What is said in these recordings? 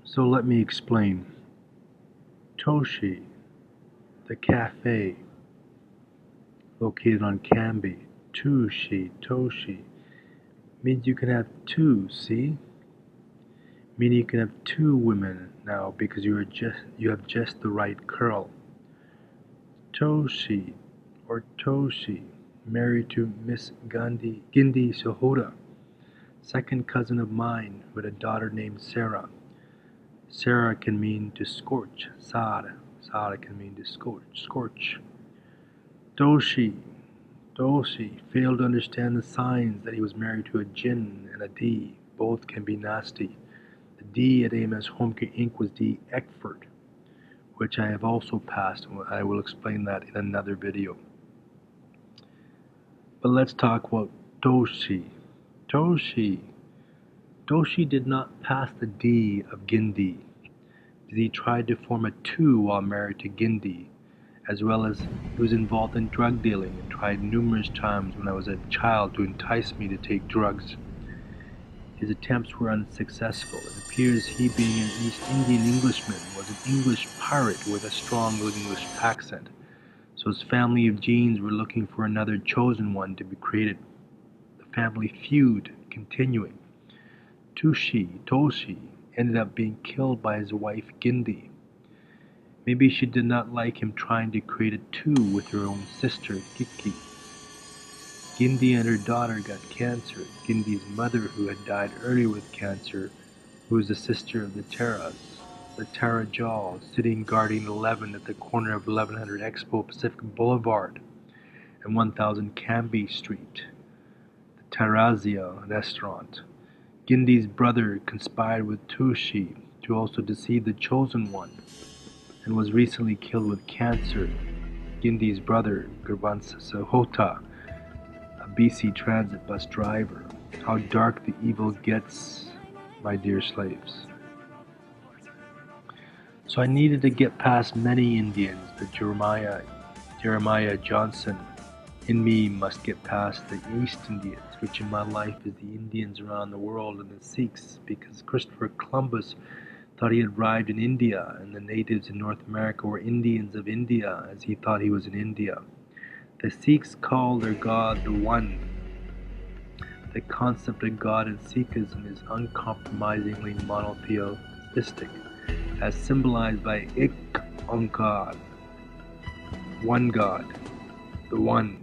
So let me explain. Toshi, the cafe located on Canby, Toshi, means you can have two, see? Meaning you can have two women now because you have just the right curl. Toshi or Toshi, married to Miss Gindi Sohoda, second cousin of mine with a daughter named Sarah. Sarah can mean to scorch, Sara. Sara can mean to scorch. Doshi, Doshi failed to understand the signs that he was married to a Jin and a D. Both can be nasty. The D at AMS Homecare Inc. was D. Eckford, which I have also passed. I will explain that in another video. But let's talk about Doshi. Doshi. Doshi did not pass the D of Gindi, because he tried to form a two while married to Gindi, as well as he was involved in drug dealing and tried numerous times when I was a child to entice me to take drugs. His attempts were unsuccessful. It appears he, being an East Indian Englishman, was an English pirate with a strong English accent, so his family of genes were looking for another chosen one to be created. The family feud continuing. Toshi ended up being killed by his wife Gindi. Maybe she did not like him trying to create a two with her own sister, Kiki. Gindi and her daughter got cancer. Gindi's mother, who had died early with cancer, who was the sister of the Tara Jaw, sitting guarding 11 at the corner of 1100 Expo Pacific Boulevard and 1000 Canby Street, the Tarazia restaurant. Gindi's brother conspired with Toshi to also deceive the chosen one, and was recently killed with cancer. Gindi's brother, Gurvansa Sahota, a BC Transit bus driver. How dark the evil gets, my dear slaves. So I needed to get past many Indians, but Jeremiah Johnson in me must get past the East Indians, which in my life is the Indians around the world and the Sikhs, because Christopher Columbus thought he had arrived in India, and the natives in North America were Indians of India, as he thought he was in India. The Sikhs call their God the One. The concept of God in Sikhism is uncompromisingly monotheistic, as symbolized by Ik Onkar, one God, the One.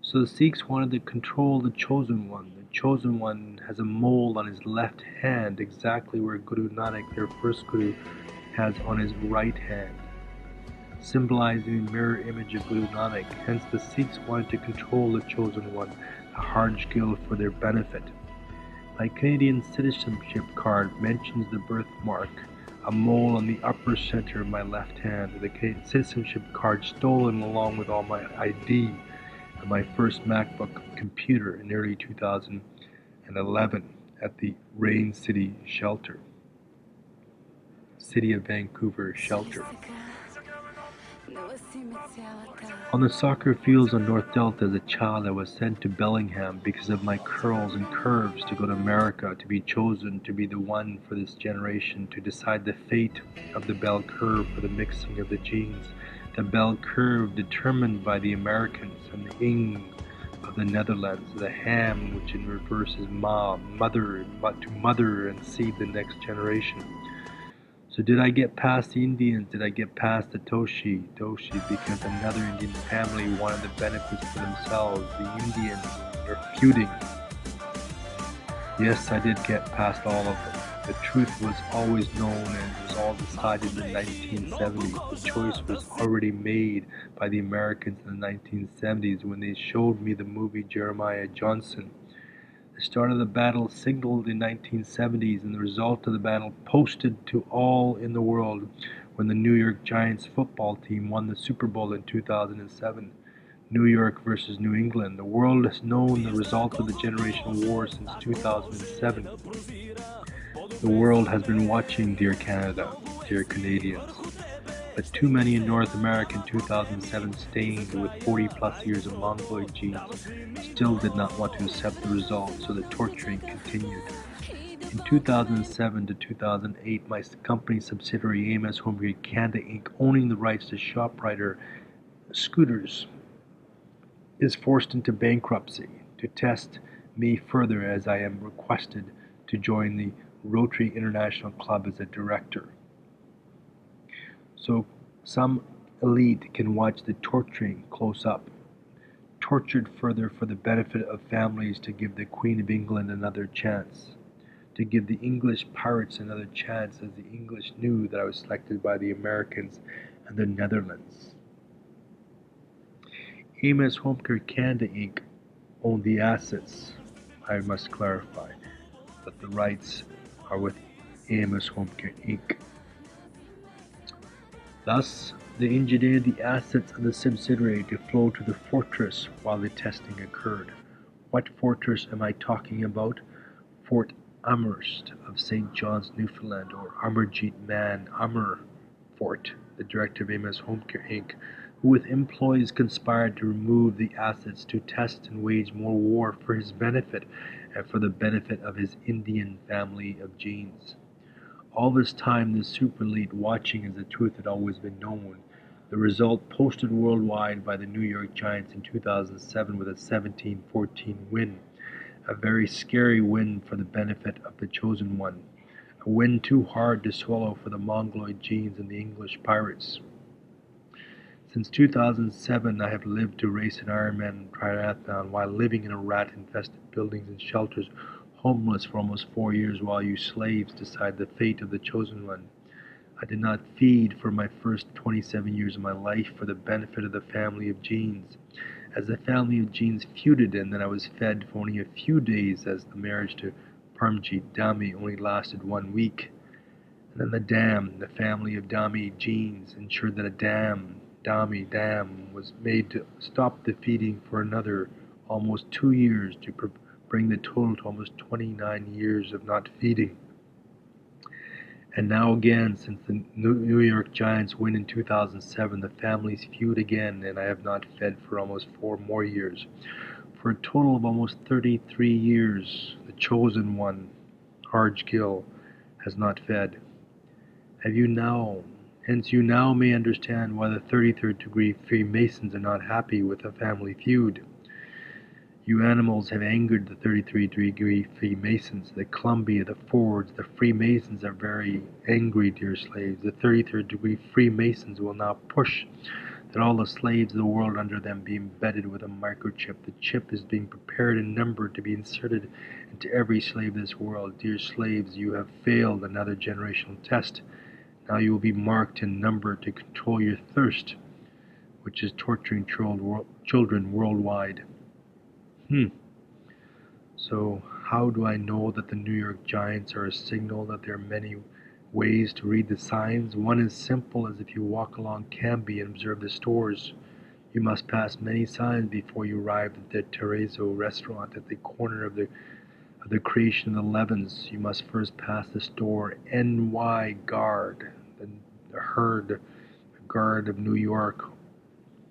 So the Sikhs wanted to control the Chosen One. The Chosen One has a mole on his left hand, exactly where Guru Nanak, their first Guru, has on his right hand, symbolizing the mirror image of Guru Nanak. Hence the Sikhs wanted to control the Chosen One, the hard skill for their benefit. My Canadian citizenship card mentions the birthmark, a mole on the upper center of my left hand, the Canadian citizenship card stolen along with all my ID and my first MacBook computer in early 2011 at the Rain City Shelter, City of Vancouver Shelter. On the soccer fields on North Delta as a child, I was sent to Bellingham because of my curls and curves to go to America, to be chosen to be the one for this generation, to decide the fate of the bell curve for the mixing of the genes. The bell curve determined by the Americans, and the ing of the Netherlands, the ham, which in reverse is ma, mother, to mother and seed the next generation. So did I get past the Indians? Did I get past the Toshi, because another Indian family wanted the benefits for themselves? The Indians were feuding. Yes, I did get past all of them. The truth was always known, and it was all decided in the 1970s. The choice was already made by the Americans in the 1970s when they showed me the movie Jeremiah Johnson. The start of the battle signaled in the 1970s, and the result of the battle posted to all in the world when the New York Giants football team won the Super Bowl in 2007. New York versus New England. The world has known the result of the Generation War since 2007. The world has been watching, dear Canada, dear Canadians. But too many in North America in 2007 stained with 40+ years of Mongoloid genes still did not want to accept the result, so the torturing continued. In 2007 to 2008, my company subsidiary AMS Home Care Canada Inc., owning the rights to ShopRider scooters, is forced into bankruptcy. To test me further, as I am requested to join the Rotary International Club as a director. So some elite can watch the torturing close up, tortured further for the benefit of families, to give the Queen of England another chance, to give the English pirates another chance, as the English knew that I was selected by the Americans and the Netherlands. AMS Home Care Canada Inc. owned the assets. I must clarify that the rights are with AMS Home Care Inc. Thus, they engineered the assets of the subsidiary to flow to the fortress while the testing occurred. What fortress am I talking about? Fort Amherst of St. John's, Newfoundland, or Amarjeet Man Amar Fort, the director of AMS Home Care Inc., who with employees conspired to remove the assets to test and wage more war for his benefit and for the benefit of his Indian family of genes. All this time, the super elite watching as the truth had always been known. The result posted worldwide by the New York Giants in 2007 with a 17-14 win. A very scary win for the benefit of the chosen one. A win too hard to swallow for the Mongoloid genes and the English pirates. Since 2007, I have lived to race an Ironman triathlon while living in a rat-infested buildings and shelters, homeless for almost 4 years while you slaves decide the fate of the chosen one. I did not feed for my first 27 years of my life for the benefit of the family of genes. As the family of genes feuded, and then I was fed for only a few days, as the marriage to Parmjit Dami only lasted 1 week. And then the family of Dami genes, ensured that a Dami dam, was made to stop the feeding for another almost 2 years, to bring the total to almost 29 years of not feeding. And now again, since the New York Giants win in 2007, the families feud again, and I have not fed for almost 4 more years. For a total of almost 33 years, the chosen one, Harj Gill, has not fed. Have you now? Hence you now may understand why the 33rd degree Freemasons are not happy with a family feud. You animals have angered the 33-degree Freemasons, the Columbia, the Fords, the Freemasons are very angry, dear slaves. The 33rd-degree Freemasons will now push that all the slaves of the world under them be embedded with a microchip. The chip is being prepared and numbered to be inserted into every slave of this world. Dear slaves, you have failed another generational test. Now you will be marked and numbered to control your thirst, which is torturing children worldwide. So how do I know that the New York Giants are a signal that there are many ways to read the signs? One is simple, as if you walk along Cambie and observe the stores. You must pass many signs before you arrive at the Terrazzo restaurant at the corner of the creation of the Levens. You must first pass the store NY Guard, the herd, the guard of New York,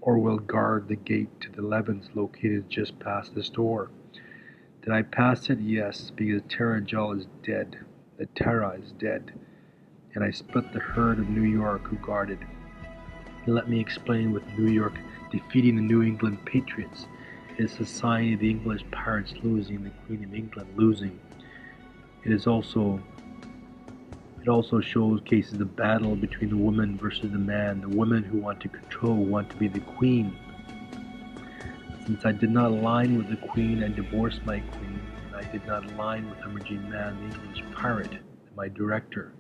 or will guard the gate to the Levens located just past the store. Did I pass it? Yes, because Terrajal is dead. The Terra is dead. And I split the herd of New York who guarded. Let me explain. With New York defeating the New England Patriots, is Society of the English Pirates losing, the Queen of England losing. It also shows cases of battle between the woman versus the man. The women who want to control want to be the queen. Since I did not align with the Queen, I divorced my Queen, and I did not align with Amarjeet Man, the English pirate, my director.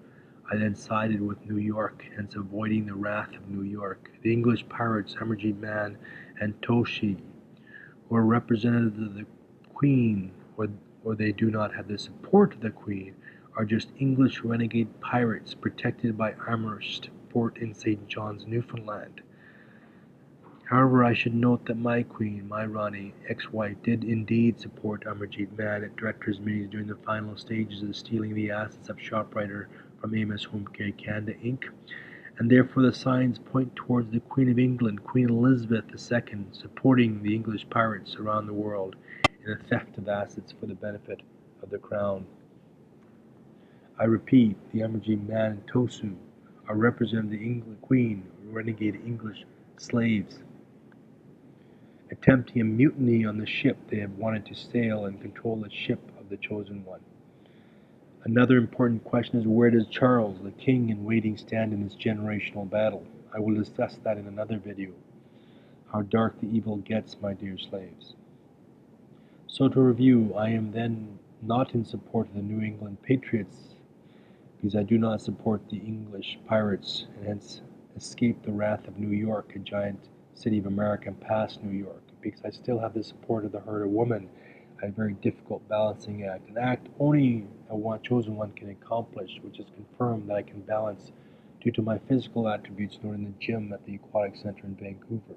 I then sided with New York, hence avoiding the wrath of New York. The English pirates, Amarjeet Man and Toshi, who are representatives of the Queen, or they do not have the support of the Queen, are just English renegade pirates protected by Amherst Fort in St. John's, Newfoundland. However, I should note that my Queen, my Rani, ex-wife, did indeed support Amarjeet Man at directors' meetings during the final stages of stealing the assets of ShopRider from AMS Home Care Canada Inc., and therefore the signs point towards the Queen of England, Queen Elizabeth II, supporting the English pirates around the world in the theft of assets for the benefit of the Crown. I repeat, the Amergee Man Tosu are representing the England Queen, renegade English slaves, attempting a mutiny on the ship they have wanted to sail and control the ship of the Chosen One. Another important question is, where does Charles, the king in waiting, stand in this generational battle? I will discuss that in another video. How dark the evil gets, my dear slaves. So to review, I am then not in support of the New England Patriots, because I do not support the English pirates, and hence escape the wrath of New York, a giant city of America, and past New York, because I still have the support of the herd of women, a very difficult balancing act, an act only a chosen one can accomplish, which is confirmed that I can balance due to my physical attributes known in the gym at the Aquatic Center in Vancouver.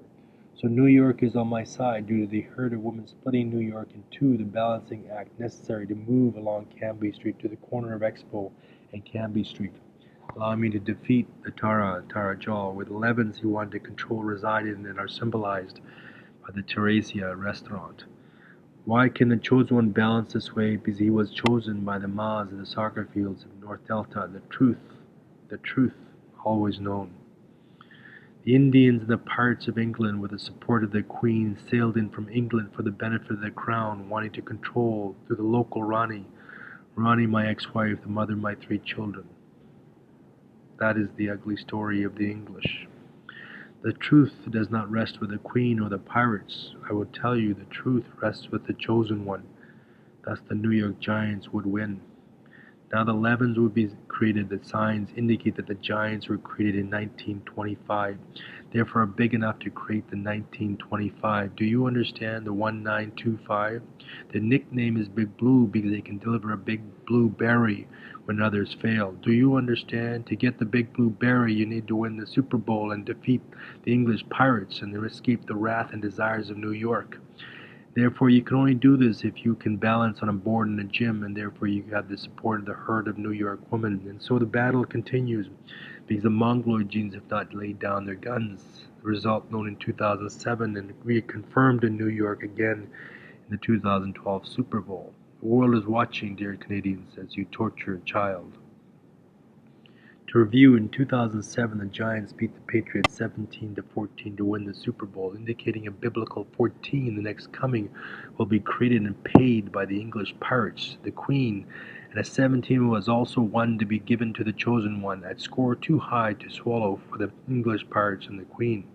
So New York is on my side due to the herd of women splitting New York in two, the balancing act necessary to move along Cambie Street to the corner of Expo and Cambie Street, allowing me to defeat the Tara Jal, where the Levens he wanted to control resided and are symbolized by the Teresia restaurant. Why can the Chosen One balance this way? Because he was chosen by the Ma's of the soccer fields of North Delta, the truth, always known. The Indians and the pirates of England, with the support of the Queen, sailed in from England for the benefit of the Crown, wanting to control through the local Rani, my ex-wife, the mother of my 3 children. That is the ugly story of the English. The truth does not rest with the Queen or the pirates. I will tell you, the truth rests with the Chosen One. Thus the New York Giants would win. Now the Levens would be created. The signs indicate that the Giants were created in 1925, therefore are big enough to create the 1925. Do you understand the 1925? The nickname is Big Blue because they can deliver a big blue berry when others fail. Do you understand? To get the big blue berry, you need to win the Super Bowl and defeat the English pirates and escape the wrath and desires of New York. Therefore, you can only do this if you can balance on a board in a gym, and therefore you have the support of the herd of New York women. And so the battle continues, because the Mongoloid genes have not laid down their guns. The result known in 2007 and reconfirmed in New York again in the 2012 Super Bowl. The world is watching, dear Canadians, as you torture a child. To review, in 2007, the Giants beat the Patriots 17-14 to win the Super Bowl, indicating a biblical 14. The next coming will be created and paid by the English pirates, the Queen, and a 17 was also one to be given to the Chosen One, at score too high to swallow for the English pirates and the Queen.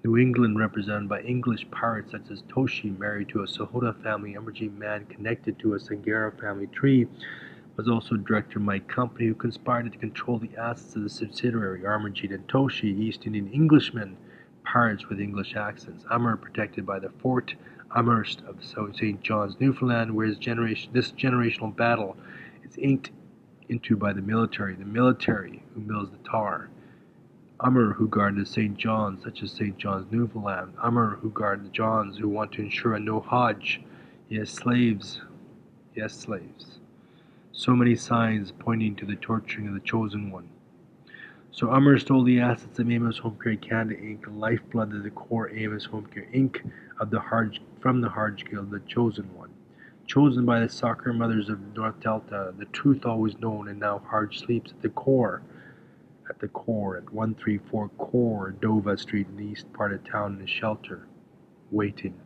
New England, represented by English pirates such as Toshi, married to a Sahota family Amergee man connected to a Sangara family tree, was also director of my company, who conspired to control the assets of the subsidiary, Armanjeet and Toshi, East Indian Englishmen, pirates with English accents. Amher, protected by the Fort Amherst of St. John's, Newfoundland, where this generational battle is inked into by the military who mills the tar. Amher, who guard the St. John's, such as St. John's, Newfoundland. Amher, who guard the Johns, who want to ensure a no Hajj. Yes, slaves. Yes, slaves. So many signs pointing to the torturing of the Chosen One. So Amher stole the assets of Amos Home Care Canada Inc., the lifeblood of the core Amos Home Care Inc. From the Hajj Guild, the Chosen One. Chosen by the soccer mothers of North Delta, the truth always known, and now Hajj sleeps at the core at 134 Core Dova Street in the east part of town in a shelter, waiting.